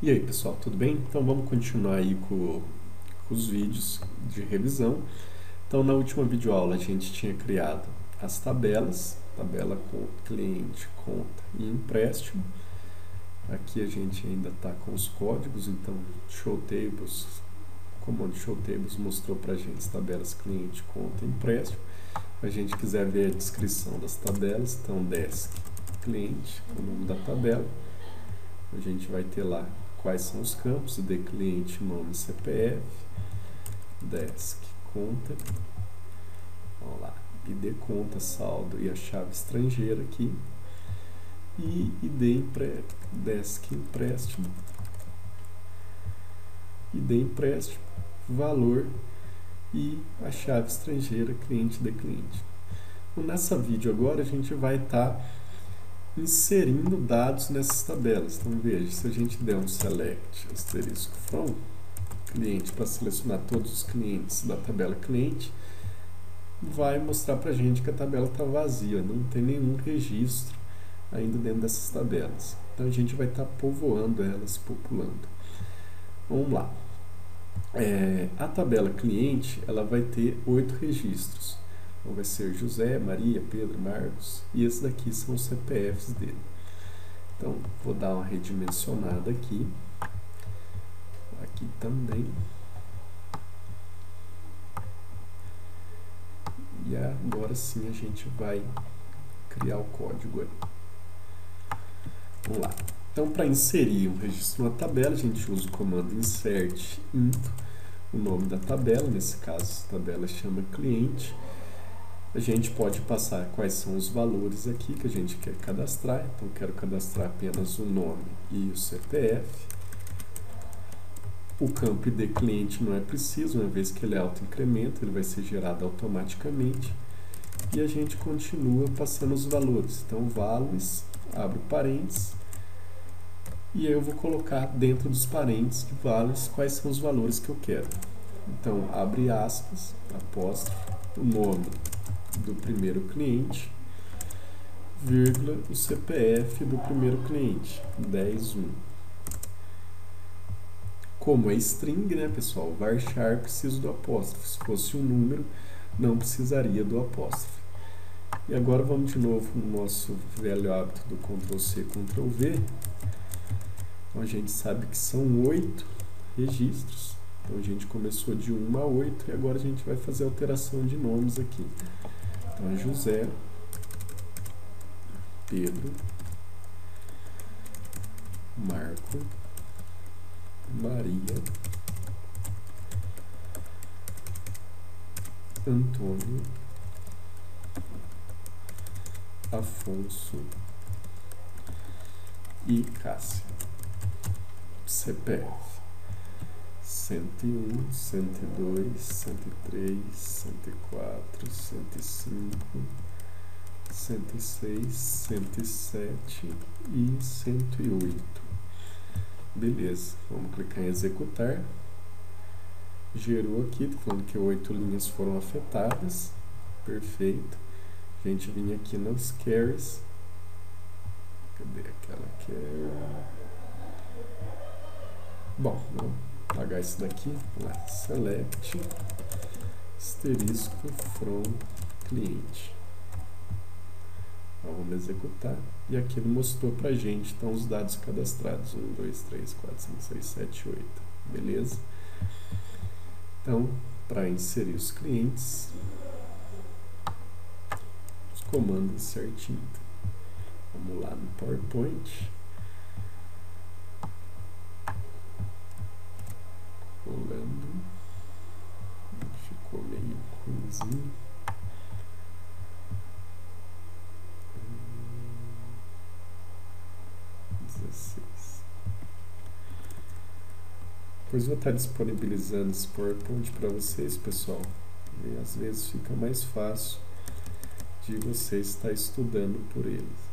E aí, pessoal, tudo bem? Então vamos continuar aí com os vídeos de revisão. Então na última videoaula a gente tinha criado as tabelas, tabela com cliente, conta e empréstimo. Aqui a gente ainda está com os códigos, então show tables, o comando show tables mostrou para a gente as tabelas cliente, conta e empréstimo. Se a gente quiser ver a descrição das tabelas, então desk cliente, o nome da tabela. A gente vai ter lá quais são os campos: ID cliente, nome, CPF, desk, conta, vamos lá, ID conta, saldo e a chave estrangeira aqui, e ID desk empréstimo, ID empréstimo, valor e a chave estrangeira cliente de cliente. Então, nessa vídeo agora a gente vai estar inserindo dados nessas tabelas. Então veja, se a gente der um select asterisco from cliente para selecionar todos os clientes da tabela cliente, vai mostrar para a gente que a tabela está vazia, não tem nenhum registro ainda dentro dessas tabelas. Então a gente vai estar povoando elas, populando. Vamos lá. A tabela cliente ela vai ter 8 registros. Então vai ser José, Maria, Pedro, Marcos, e esses daqui são os CPFs dele. Então vou dar uma redimensionada aqui, aqui também, e agora sim a gente vai criar o código aí. Vamos lá. Então para inserir um registro na tabela a gente usa o comando insert into, o nome da tabela, nesse caso a tabela chama cliente. A gente pode passar quais são os valores aqui que a gente quer cadastrar. Então, quero cadastrar apenas o nome e o CPF. O campo ID cliente não é preciso, uma vez que ele é auto-incremento, ele vai ser gerado automaticamente. E a gente continua passando os valores. Então, values, abro parênteses, e aí eu vou colocar dentro dos parênteses de values quais são os valores que eu quero. Então, abre aspas, apóstrofo, o nome do primeiro cliente, vírgula, o CPF do primeiro cliente, 10.1. Como é string, né, pessoal, varchar precisa do apóstrofo. Se fosse um número, não precisaria do apóstrofo. E agora vamos de novo no nosso velho hábito do Ctrl+C, Ctrl+V. Então a gente sabe que são 8 registros. Então a gente começou de 1 a 8 e agora a gente vai fazer alteração de nomes aqui. Então, José, Pedro, Marco, Maria, Antônio, Afonso e Cássia. CPF 101, 102, 103, 104, 105, 106, 107 e 108. Beleza, vamos clicar em executar. Gerou aqui, tá falando que 8 linhas foram afetadas. Perfeito. A gente vinha aqui nos carries. Cadê aquela carry? Bom, vamos apagar isso daqui. Lá, select asterisco from cliente. Então, vamos executar. E aqui ele mostrou pra gente então os dados cadastrados: 1, 2, 3, 4, 5, 6, 7, 8. Beleza? Então, para inserir os clientes, os comandos certinho. Vamos lá no PowerPoint. Rolando. Ficou meio ruimzinho. Depois vou estar disponibilizando esse PowerPoint para vocês, pessoal. E às vezes fica mais fácil de vocês estar estudando por eles.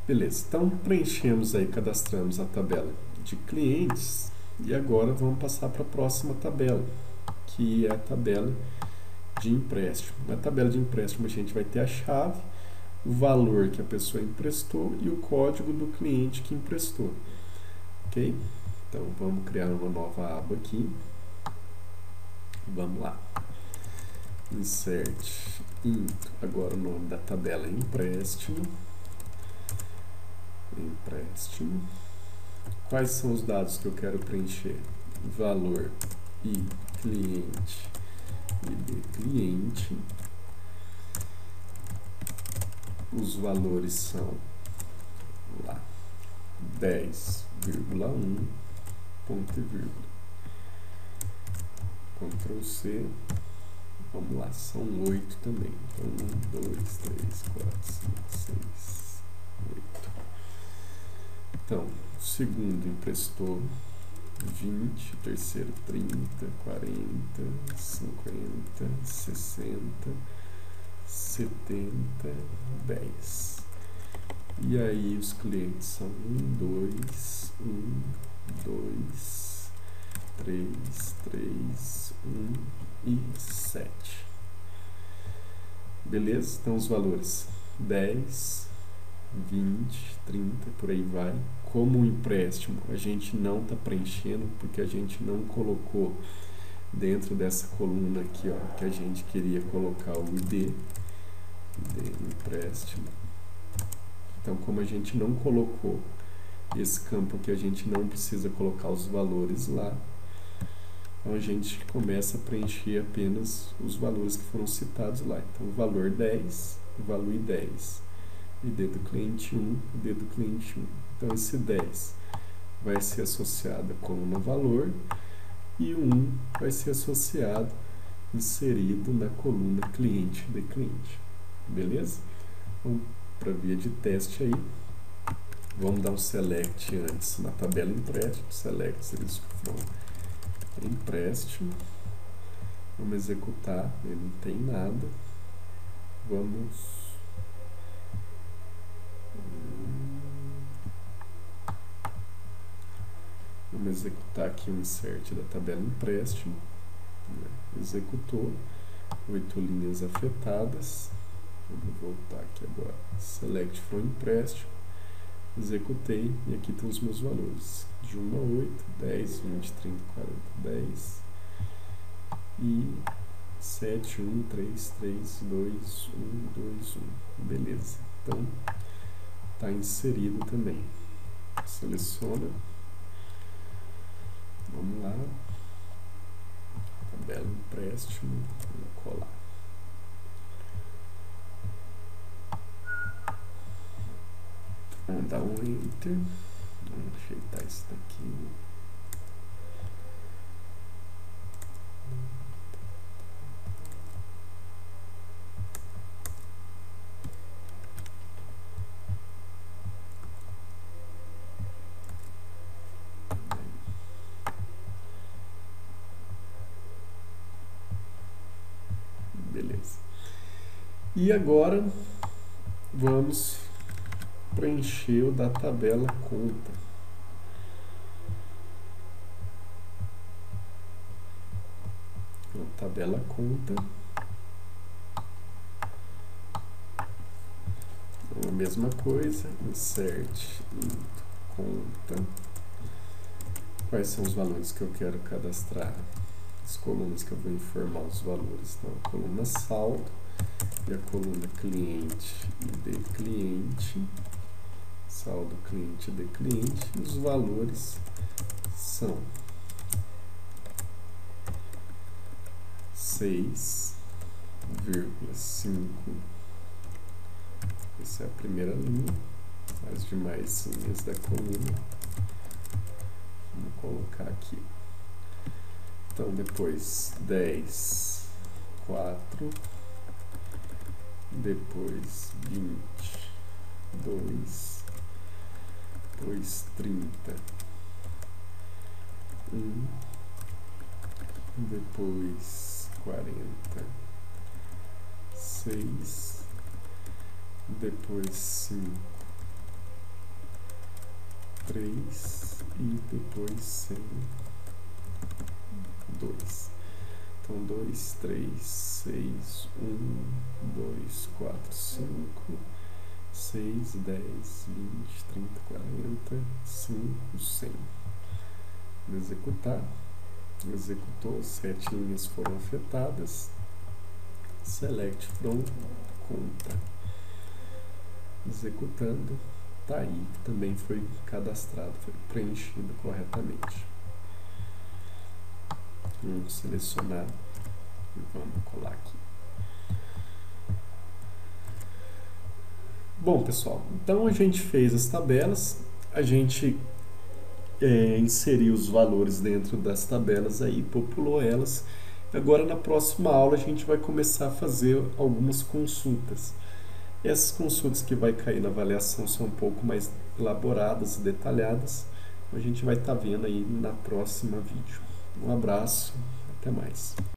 Beleza, então preenchemos aí, cadastramos a tabela de clientes. E agora vamos passar para a próxima tabela, que é a tabela de empréstimo. Na tabela de empréstimo a gente vai ter a chave, o valor que a pessoa emprestou e o código do cliente que emprestou. Ok? Então vamos criar uma nova aba aqui. Vamos lá. Insert into, agora o nome da tabela é empréstimo. Empréstimo. Quais são os dados que eu quero preencher? Valor e cliente. ID cliente. Os valores são lá 10,1 ponto e vírgula. Ctrl C. Vamos lá, são 8 também. Então 1, 2, 3, 4, 5, 6, 8. Então, o segundo emprestou 20, o terceiro 30, 40, 50, 60, 70, 10. E aí os clientes são 1, 2, 1, 2, 3, 3, 1 e 7. Beleza? Então os valores 10, 20, 30, por aí vai. Como o empréstimo a gente não está preenchendo, porque a gente não colocou dentro dessa coluna aqui, ó, que a gente queria colocar o ID empréstimo. Então, como a gente não colocou esse campo que a gente não precisa colocar os valores lá, então a gente começa a preencher apenas os valores que foram citados lá. Então, o valor 10, o valor 10, ID do cliente 1, ID do cliente 1. Então, esse 10 vai ser associado à coluna valor e o 1 vai ser associado, inserido na coluna cliente de cliente. Beleza? Então, para via de teste aí, vamos dar um select antes na tabela empréstimo, select serviço from empréstimo, vamos executar, ele não tem nada, vamos executar aqui o insert da tabela empréstimo, executou, 8 linhas afetadas. Vamos voltar aqui agora, select from empréstimo, executei e aqui estão os meus valores, de 1 a 8, 10, 20, 30, 40, 10 e 7, 1, 3, 3, 2, 1, 2, 1, beleza, então está inserido também, seleciona, vamos lá, tabela empréstimo, vou colar. Vamos dar um Enter, vamos ajeitar isso daqui. Beleza. E agora vamos preencher o da tabela conta. A tabela conta. A mesma coisa, insert conta. Quais são os valores que eu quero cadastrar? As colunas que eu vou informar os valores. Então, a coluna saldo e a coluna cliente e de cliente. Saldo cliente de cliente, e os valores são 6,5, essa é a primeira linha, as demais linhas da coluna, vamos colocar aqui, então depois 10, 4, depois 20, 2, depois 30, 1, depois 40, 6, depois 5, 3 e depois sem 2. Então, 2, 3, 6, 1, 2, 4, 5, 6, 10, 20, 30, 40, 5, 100. Vou executar. Executou, 7 linhas foram afetadas. Select from conta. Executando. Tá aí, também foi cadastrado, foi preenchido corretamente. Vamos selecionar e vamos colar aqui. Bom, pessoal, então a gente fez as tabelas, a gente inseriu os valores dentro das tabelas aí, populou elas. Agora na próxima aula a gente vai começar a fazer algumas consultas. Essas consultas que vai cair na avaliação são um pouco mais elaboradas e detalhadas. A gente vai estar vendo aí na próxima vídeo. Um abraço, até mais.